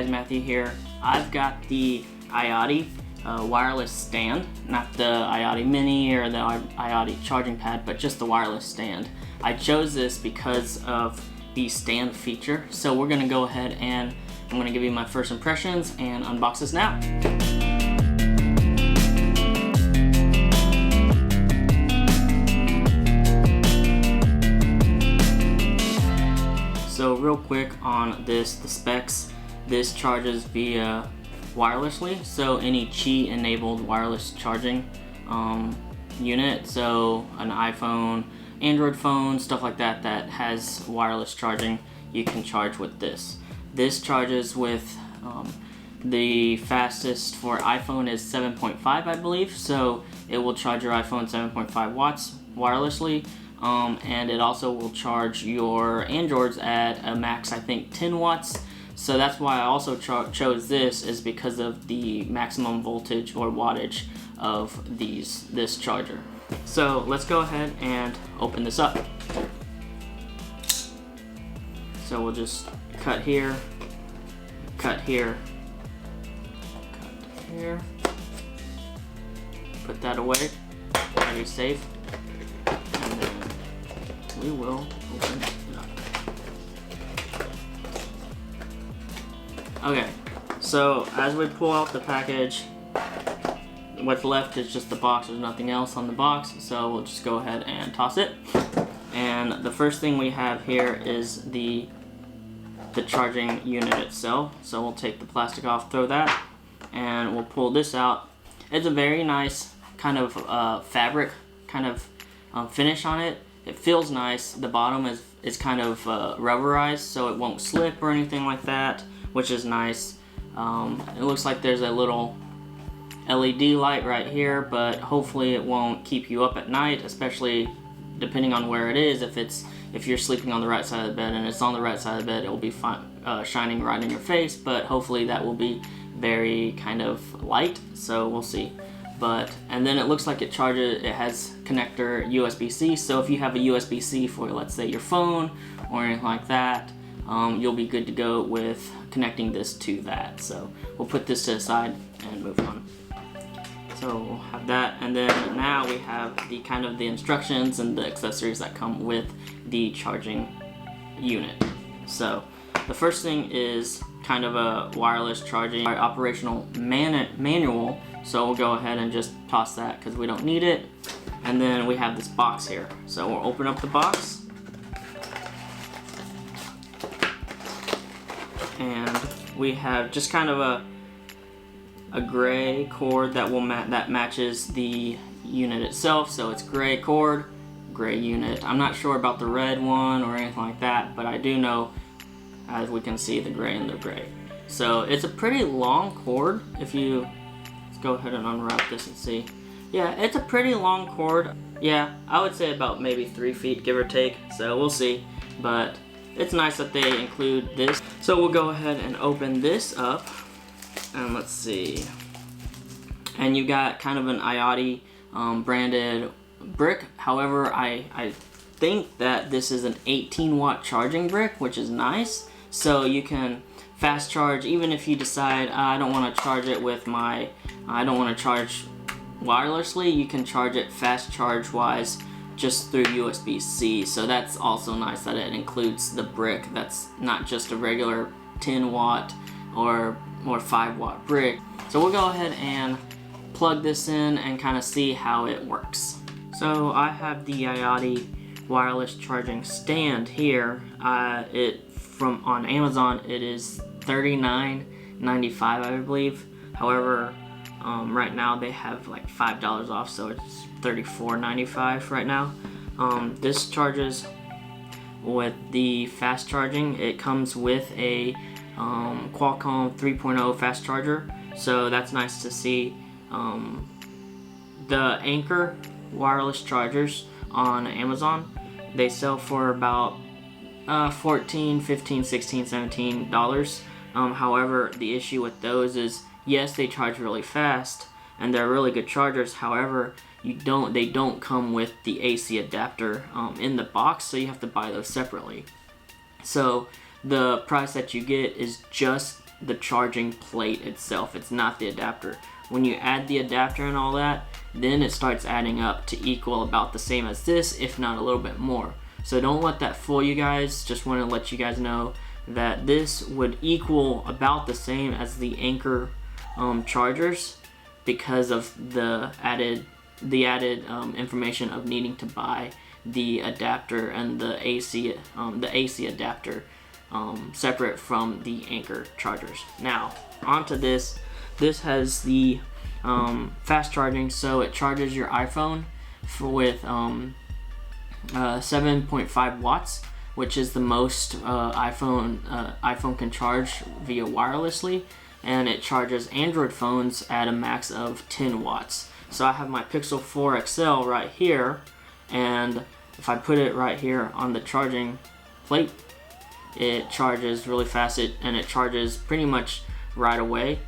guys, Matthew here. I've got the iOttie wireless stand, not the iOttie mini or the iOttie charging pad, but just the wireless stand. I chose this because of the stand feature, so we're gonna go ahead and I'm gonna give you my first impressions and unbox this now. So real quick on this, the specs, this charges via wirelessly, so any Qi enabled wireless charging unit, so an iPhone, Android phone, stuff like that that has wireless charging, you can charge with this. This charges with the fastest for iPhone is 7.5, I believe, so it will charge your iPhone 7.5 watts wirelessly. And it also will charge your Androids at a max, I think, 10 watts. So that's why I also chose this, is because of the maximum voltage or wattage of this charger. So let's go ahead and open this up. So we'll just cut here, cut here, cut here, put that away, very safe. We will open it up. Okay, so as we pull out the package, what's left is just the box. There's nothing else on the box, so we'll just go ahead and toss it. And the first thing we have here is the charging unit itself. So we'll take the plastic off, throw that, and we'll pull this out. It's a very nice kind of fabric kind of finish on it. It feels nice. The bottom is kind of rubberized, so it won't slip or anything like that, which is nice. It looks like there's a little LED light right here, but hopefully it won't keep you up at night, especially depending on where it is. If you're sleeping on the right side of the bed and it's on the right side of the bed, it will be shining right in your face, but hopefully that will be very kind of light, so we'll see. And then it looks like it has connector USB-C, so if you have a USB-C for, let's say, your phone or anything like that, you'll be good to go with connecting this to that. So we'll put this to the side and move on. So we'll have that, and then now we have the kind of the instructions and the accessories that come with the charging unit. So the first thing is kind of a wireless charging operational manual. So we'll go ahead and just toss that because we don't need it. And then we have this box here. So we'll open up the box. And we have just kind of a gray cord that that matches the unit itself. So it's gray cord, gray unit. I'm not sure about the red one or anything like that, but I do know, as we can see, the gray and the gray. So it's a pretty long cord. If you go ahead and unwrap this and see. Yeah, it's a pretty long cord. Yeah, I would say about maybe 3 feet, give or take, so we'll see. But it's nice that they include this. So we'll go ahead and open this up, and let's see. And you got kind of an iOttie branded brick. However, I think that this is an 18-watt charging brick, which is nice. So you can fast charge, even if you decide I don't want to charge it with I don't want to charge wirelessly, you can charge it fast charge wise just through USB-C. So that's also nice that it includes the brick. That's not just a regular 10-watt or 5-watt brick. So we'll go ahead and plug this in and kind of see how it works. So I have the iOttie wireless charging stand here. On Amazon it is $39.95, I believe. However, right now they have like $5 off, so it's $34.95 right now. This charges with the fast charging. It comes with a Qualcomm 3.0 fast charger, so that's nice to see. The Anchor wireless chargers on Amazon, they sell for about $14, $15, $16, $17. However, the issue with those is, yes, they charge really fast and they're really good chargers. However, they don't come with the AC adapter in the box, so you have to buy those separately. So the price that you get is just the charging plate itself. It's not the adapter. When you add the adapter and all that, then it starts adding up to equal about the same as this, if not a little bit more. So don't let that fool you guys. Just want to let you guys know that this would equal about the same as the Anker chargers, because of the added information of needing to buy the adapter and the AC adapter separate from the Anker chargers. Now onto this. This has the fast charging, so it charges your iPhone with 7.5 watts, which is the most iPhone can charge via wirelessly, and it charges Android phones at a max of 10 watts. So I have my Pixel 4 XL right here, and if I put it right here on the charging plate, it charges really fast, and it charges pretty much right away.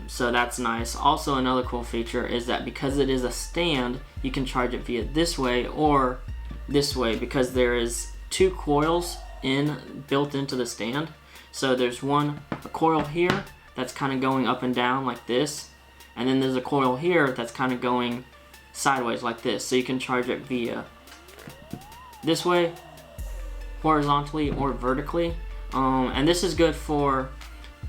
So that's nice. Also, another cool feature is that because it is a stand, you can charge it via this way or this way, because there is two coils built into the stand. So there's a coil here that's kind of going up and down like this, and then there's a coil here that's kind of going sideways like this. So you can charge it via this way, horizontally or vertically. And this is good for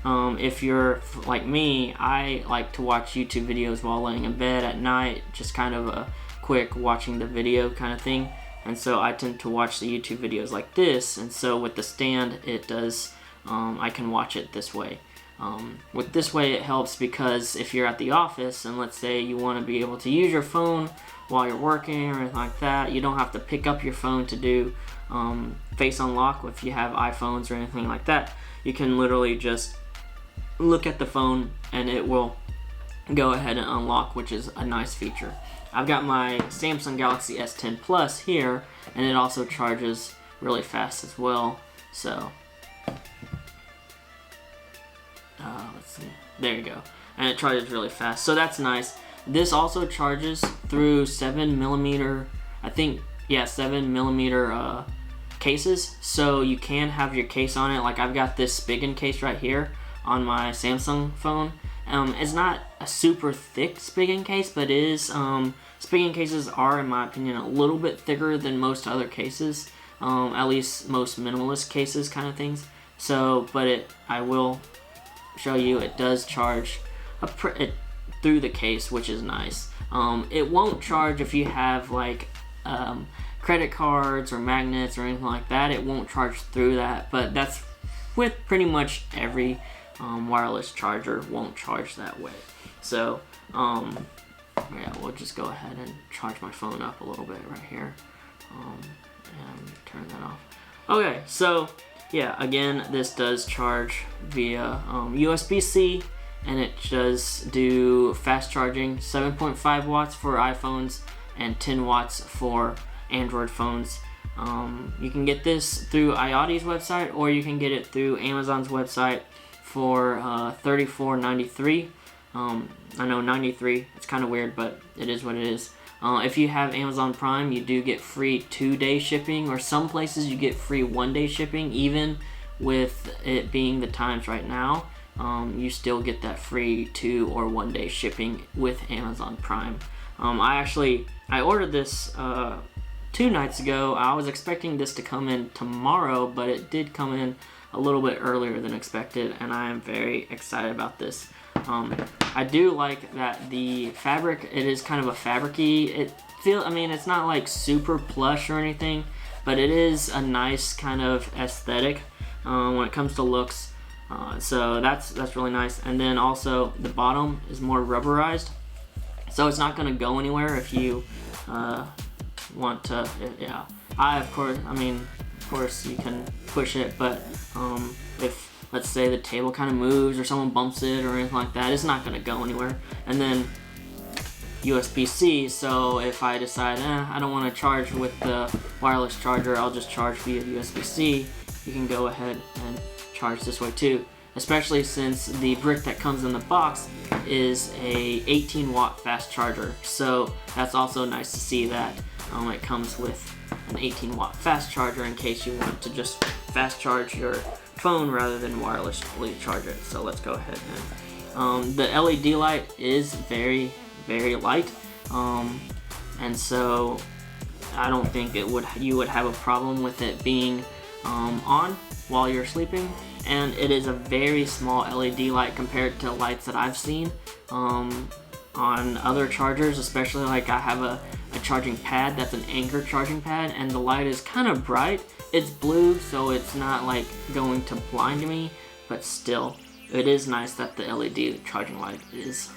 if you're like me. I like to watch YouTube videos while laying in bed at night, just kind of a quick watching the video kind of thing. And so I tend to watch the YouTube videos like this, and so with the stand it does, I can watch it this way. With this way it helps because if you're at the office and let's say you want to be able to use your phone while you're working or anything like that, you don't have to pick up your phone to do face unlock. If you have iPhones or anything like that, you can literally just look at the phone and it will go ahead and unlock, which is a nice feature. I've got my Samsung Galaxy S10 Plus here, and it also charges really fast as well. So let's see, there you go, and it charges really fast, so that's nice. This also charges through 7mm, I think, yeah, 7mm cases, so you can have your case on it. Like I've got this Spigen case right here on my Samsung phone. It's not a super thick Spigen case, but it is. Spigen cases are, in my opinion, a little bit thicker than most other cases, at least most minimalist cases kind of things. So, but I will show you, it does charge through the case, which is nice. It won't charge if you have like credit cards or magnets or anything like that. It won't charge through that, but that's with pretty much every wireless charger won't charge that way. So yeah, we'll just go ahead and charge my phone up a little bit right here, and turn that off. Okay, so yeah, again, this does charge via USB-C, and it does do fast charging, 7.5 watts for iPhones and 10 watts for Android phones. You can get this through iOttie's website, or you can get it through Amazon's website for $34.93. I know 93, it's kind of weird, but it is what it is. If you have Amazon Prime, you do get free 2-day shipping, or some places you get free 1-day shipping. Even with it being the times right now, you still get that free 2 or 1-day shipping with Amazon Prime. I ordered this 2 nights ago. I was expecting this to come in tomorrow, but it did come in a little bit earlier than expected, and I am very excited about this. I do like that the fabric, it is kind of a fabric-y. I mean, it's not like super plush or anything, but it is a nice kind of aesthetic when it comes to looks. So that's really nice. And then also the bottom is more rubberized, so it's not going to go anywhere if you want to. Yeah, of course you can push it, but if let's say the table kind of moves or someone bumps it or anything like that, it's not going to go anywhere. And then USB-C, so if I decide I don't want to charge with the wireless charger, I'll just charge via USB-C, you can go ahead and charge this way too, especially since the brick that comes in the box is a 18 watt fast charger. So that's also nice to see that it comes with an 18 watt fast charger in case you want to just fast charge your phone rather than wirelessly charge it. So let's go ahead and the LED light is very light, and so I don't think you would have a problem with it being on while you're sleeping. And it is a very small LED light compared to lights that I've seen on other chargers, especially like I have a charging pad that's an Anchor charging pad, and the light is kind of bright. It's blue, so it's not like going to blind me, but still, it is nice that the LED charging light is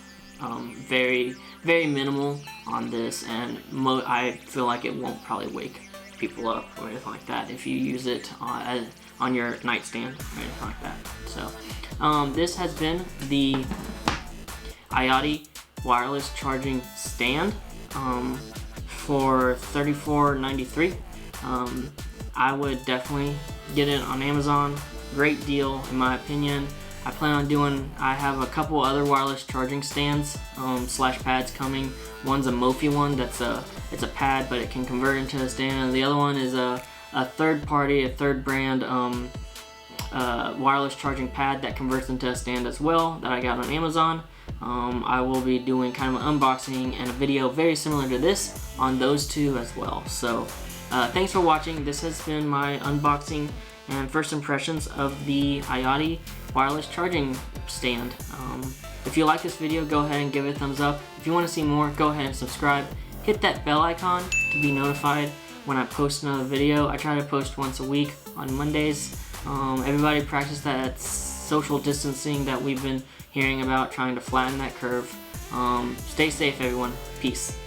very minimal on this, and I feel like it won't probably wake people up or anything like that if you use it on your nightstand or anything like that. So this has been the iOttie wireless charging stand for $34.93. I would definitely get it on Amazon. Great deal in my opinion. I have a couple other wireless charging stands slash pads coming. One's a Mophie one it's a pad, but it can convert into a stand, and the other one is a third brand wireless charging pad that converts into a stand as well, that I got on Amazon. I will be doing kind of an unboxing and a video very similar to this on those two as well. So thanks for watching. This has been my unboxing and first impressions of the iOttie wireless charging stand. If you like this video, go ahead and give it a thumbs up. If you want to see more, go ahead and subscribe. Hit that bell icon to be notified when I post another video. I try to post once a week on Mondays. Everybody practice that social distancing that we've been hearing about, trying to flatten that curve. Stay safe, everyone. Peace.